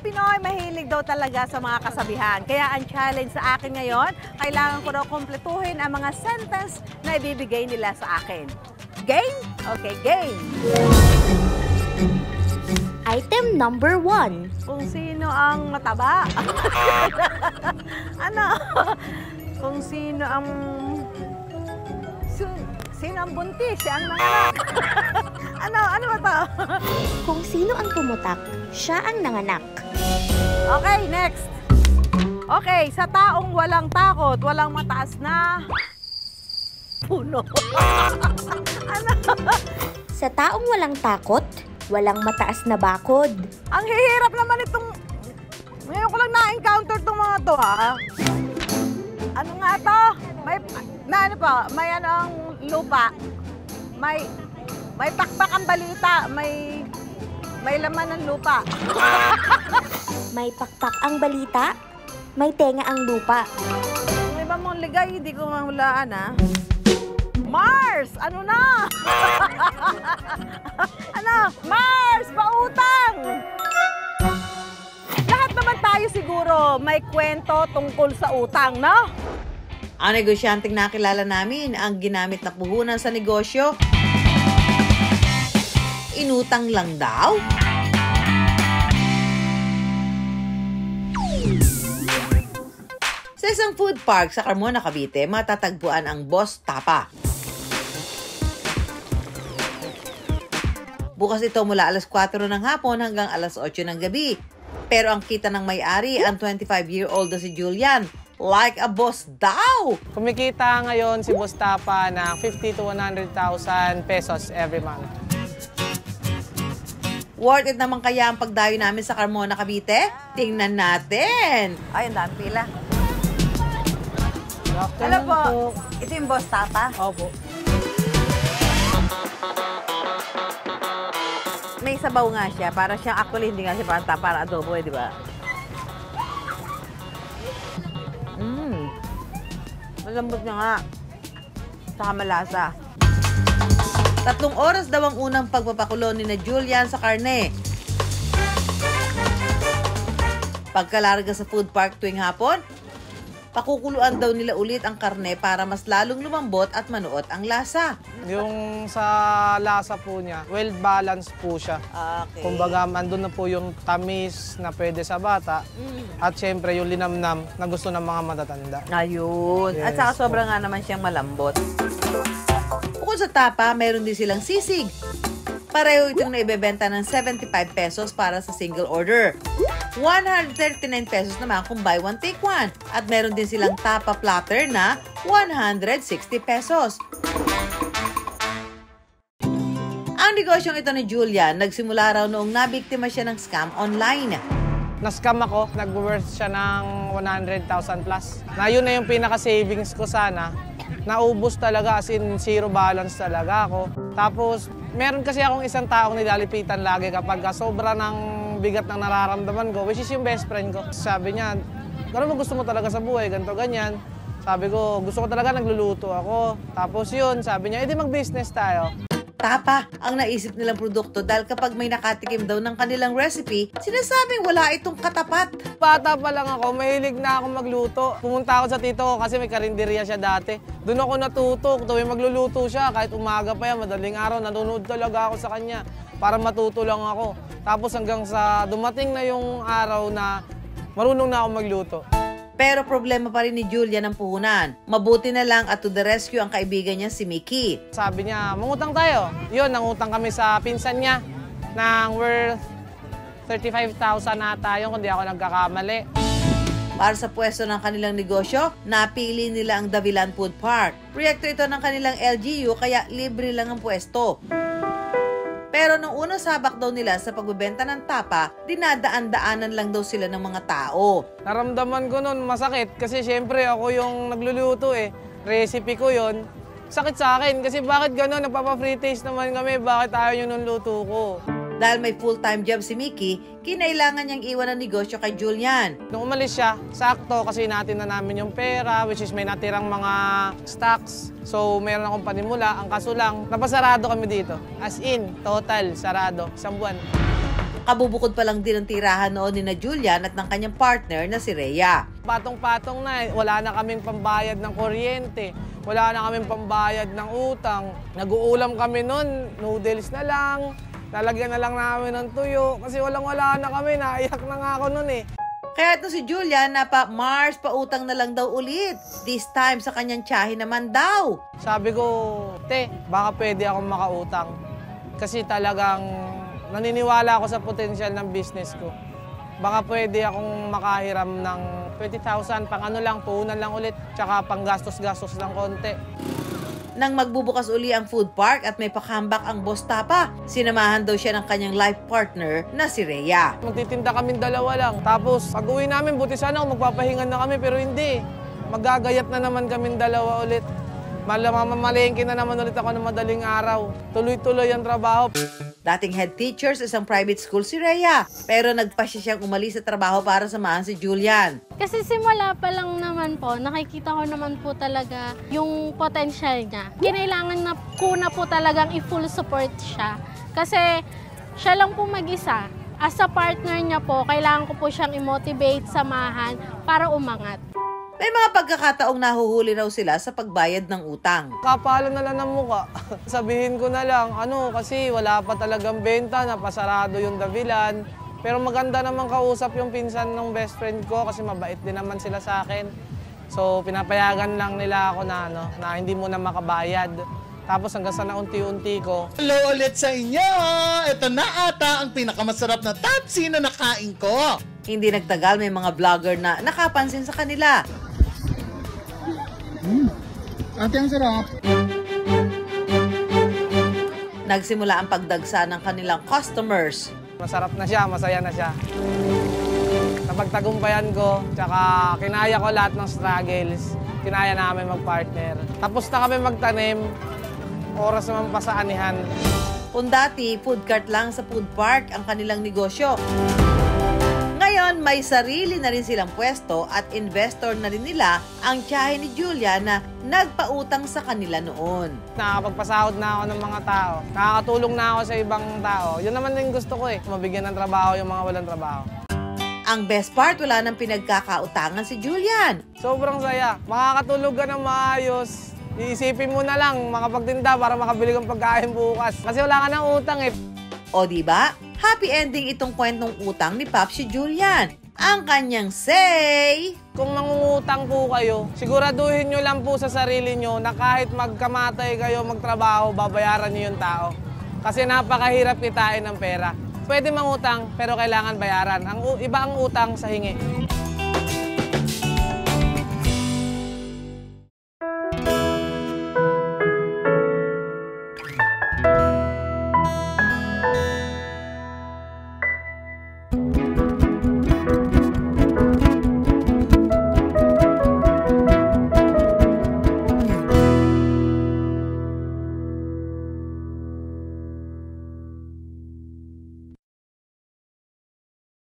Pinoy mahilig daw talaga sa mga kasabihan. Kaya ang challenge sa akin ngayon, kailangan ko daw kumpletuhin ang mga sentence na ibibigay nila sa akin. Game? Okay, game! Item number 1. Kung sino ang mataba? Ano? Kung sino ang... Sino ang buntis? Siya ang nanganak? Ano ba to? Kung sino ang pumutak, siya ang nanganak. Okay, next. Okay, sa taong walang takot, walang mataas na... puno. Ano? Sa taong walang takot, walang mataas na bakod. Ang hihirap naman itong... Ngayon ko lang na-encounter itong mga to, ha? Ano nga to? May anong lupa. May pakpak ang balita. May laman ng lupa. May pakpak ang balita, may tenga ang lupa. Yung iba mong ligay, hindi ko mahulaan, ha? Mars! Ano na? Ano? Mars! Pautang! Lahat naman tayo siguro may kwento tungkol sa utang, no? Ang negosyanteng nakilala namin ang ginamit na puhunan sa negosyo. Inutang lang daw. Sa isang food park sa Carmona, Cavite, matatagpuan ang Boss Tapa. Bukas ito mula alas 4 ng hapon hanggang alas 8 ng gabi. Pero ang kita ng may-ari, ang 25-year-old na si Julian, like a boss daw! Kumikita ngayon si Boss Tapa ng 50 to 100,000 pesos every month. Worth it naman kaya ang pagdayo namin sa Carmona, Cavite? Tingnan natin! Ay, ang dami pila. Hello Hello po. Ito yung Boss Tapa. Opo. May sabaw nga siya. Para siyang actually, hindi nga siya parang tapa, para adobo di ba? Malambot niya nga. Saka malasa. 3 oras daw ang unang pagpapakulo ni na Julian sa karne. Pagkalarga sa food park tuwing hapon, pakukuluan daw nila ulit ang karne para mas lalong lumambot at manuot ang lasa. Yung sa lasa po niya, well-balanced po siya. Okay. Kumbaga, andun na po yung tamis na pwede sa bata at syempre yung linamnam na gusto ng mga matatanda. Ayun. At Yes, saka sobra nga naman siyang malambot. Bukod sa tapa, meron din silang sisig. Pareho itong naibebenta ng 75 pesos para sa single order. 139 pesos naman kung buy one take one. At meron din silang tapa platter na 160 pesos. Ang negosyong ito ni Julian, nagsimula raw noong nabiktima siya ng scam online. Na-scam ako, nag-worth siya ng 100,000 plus. Na yun na yung pinaka-savings ko sana. Naubos talaga, as in zero balance talaga ako. Tapos, meron kasi akong isang taong nilalipitan lagi kapag sobra ng bigat ng nararamdaman ko, which is yung best friend ko. Sabi niya, gano'n mo gusto mo talaga sa buhay, ganito, ganyan. Sabi ko, gusto ko talaga nagluluto ako. Tapos yun, sabi niya, edi mag-business tayo. Tapa ang naisip nilang produkto dahil kapag may nakatikim daw ng kanilang recipe, sinasabing wala itong katapat. Bata pa lang ako, mahilig na ako magluto. Pumunta ako sa tito ko kasi may karinderya siya dati. Doon ako natuto, tuwing magluluto siya, kahit umaga pa yan, madaling araw, nanonood talaga ako sa kanya para matuto lang ako. Tapos hanggang sa dumating na yung araw na marunong na ako magluto. Pero problema pa rin ni Julian ang puhunan. Mabuti na lang at to the rescue ang kaibigan niya si Mickey. Sabi niya, mangutang tayo. Yun, nangutang kami sa pinsan niya ng worth 35,000 ata yun, kung di ako nagkakamali. Para sa pwesto ng kanilang negosyo, napili nila ang Davilan Food Park. Proyekto ito ng kanilang LGU kaya libre lang ang pwesto. Pero nung unang sabak daw nila sa pagbebenta ng tapa, dinadaan-daanan lang daw sila ng mga tao. Naramdaman ko nun masakit kasi syempre ako yung nagluluto eh. Recipe ko yon. Sakit sa akin kasi bakit gano'n, nagpapa-free taste naman kami, bakit ayaw nyo ng luto ko? Dahil may full-time job si Mickey, kinailangan niyang iwan ang negosyo kay Julian. Nung umalis siya, sakto kasi natin na namin yung pera, which is may natirang mga stocks. So, meron akong panimula. Ang kaso lang, napasarado kami dito. As in, total, sarado. Isang buwan. Kabubukod pa lang din ang tirahan noon ni na Julian at ng kanyang partner na si Rhea. Patong-patong na, wala na kaming pambayad ng kuryente, wala na kaming pambayad ng utang. Nag-uulam kami noon, noodles na lang, lalagyan na lang namin ng tuyo kasi walang-wala na kami, naiyak na nga ako noon eh. Kaya ito si Julian na Mars, pautang na lang daw ulit. This time sa kanyang tiyahin naman daw. Sabi ko, te, baka pwede akong makautang. Kasi talagang naniniwala ako sa potensyal ng business ko. Baka pwede akong makahiram ng 20,000, pang ano lang, puhunan lang ulit, tsaka pang gastos-gastos lang konti. Nang magbubukas uli ang food park at may pakambak ang boss Tapa, sinamahan daw siya ng kanyang life partner na si Rhea. Magtitinda kaming dalawa lang. Tapos pag uwi namin, buti sana kung magpapahingan na kami, pero hindi. Magagayat na naman kaming dalawa ulit. Mamamalengke na naman ulit ako ng madaling araw. Tuloy-tuloy ang trabaho. Dating head teacher sa isang private school si Rhea, pero nagpasya siyang umalis sa trabaho para samahan si Julian. Kasi simula pa lang naman po, nakikita ko naman po talaga yung potential niya. Kinailangan na po talagang i-full support siya. Kasi siya lang po mag-isa. As a partner niya po, kailangan ko po siyang i-motivate, samahan para umangat. May mga pagkakataong nahuhuli raw sila sa pagbayad ng utang. Kapalan na lang ng muka. Sabihin ko na lang, kasi wala pa talagang benta, napasarado yung dabilan. Pero maganda naman kausap yung pinsan ng best friend ko kasi mabait din naman sila sa akin. So pinapayagan lang nila ako na hindi mo na makabayad. Tapos hanggang sa naunti-unti ko. Hello ulit sa inyo! Ito na ata ang pinakamasarap na tapsi na nakain ko. Hindi nagtagal, may mga vlogger na nakapansin sa kanila. Ate, ang sarap. Nagsimula ang pagdagsa ng kanilang customers. Masarap na siya, masaya na siya. Napagtagumpayan ko, tsaka kinaya ko lahat ng struggles. Kinaya namin mag-partner. Tapos na kami magtanim, oras naman pa sa anihan. Kung dati, food cart lang sa food park ang kanilang negosyo. Ngayon, may sarili na rin silang pwesto at investor na rin nila ang tiyahin ni Julia na nagpautang sa kanila noon. Nakakapagpasahod na ako ng mga tao. Nakakatulong na ako sa ibang tao. Yun naman din gusto ko mabigyan ng trabaho yung mga walang trabaho. Ang best part, wala nang pinagkakautangan si Julian. Sobrang saya. Makakatulog ka ng maayos. Iisipin mo na lang makapagtinda para makabili kang pagkain bukas. Kasi wala ka ng utang O diba? Happy ending itong kwentong utang ni Popsi Julian. Ang kanyang say... Kung mangungutang po kayo, siguraduhin nyo lang po sa sarili nyo na kahit magkamatay kayo magtrabaho, babayaran nyo yung tao. Kasi napakahirap kitain ng pera. Pwede mangutang, pero kailangan bayaran. Iba ang utang sa hingi.